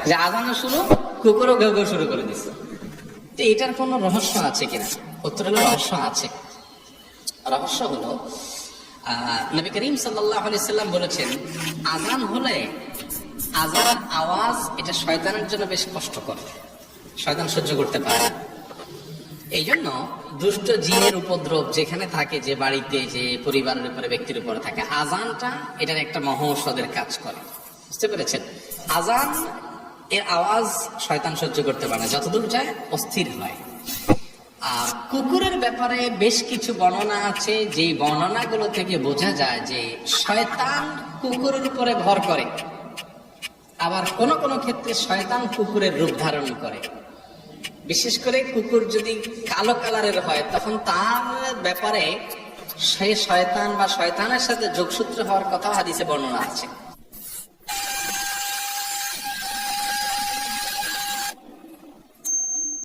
যে আজানো শুরু, কুকুরও ঘেউ ঘেউ শুরু করে দিচ্ছে। তো এটার কোনো রহস্য আছে কিনা? উত্তর হলো রহস্য আছে। রহস্য হলো নবী করিম সাল্লাল্লাহু আলাইহি সাল্লাম বলেছেন, আজান হলে আজানের আওয়াজ এটা শয়তানের জন্য বেশ কষ্টকর, শয়তান সহ্য করতে পারে না। এই জন্য দুষ্ট জিনের উপদ্রব যেখানে থাকে, যে বাড়িতে, যে পরিবারের উপরে, ব্যক্তির উপরে থাকে, আজানটা এটার একটা মহৌষধের কাজ করে। বুঝতে পেরেছেন? আজান এর আওয়াজ শয়তান সহ্য করতে পারে না, যতদূর যায় অস্থির হয়। আর কুকুরের ব্যাপারে বেশ কিছু বর্ণনা আছে, যে বর্ণনাগুলো থেকে বোঝা যায় যে শয়তান কুকুরের উপরে ভর করে, আবার কোন কোন ক্ষেত্রে শয়তান কুকুরের রূপ ধারণ করে। বিশেষ করে কুকুর যদি কালো কালারের হয়, তখন তার ব্যাপারে সে শয়তান বা শয়তানের সাথে যোগসূত্র হওয়ার কথা হাদিসে বর্ণনা আছে।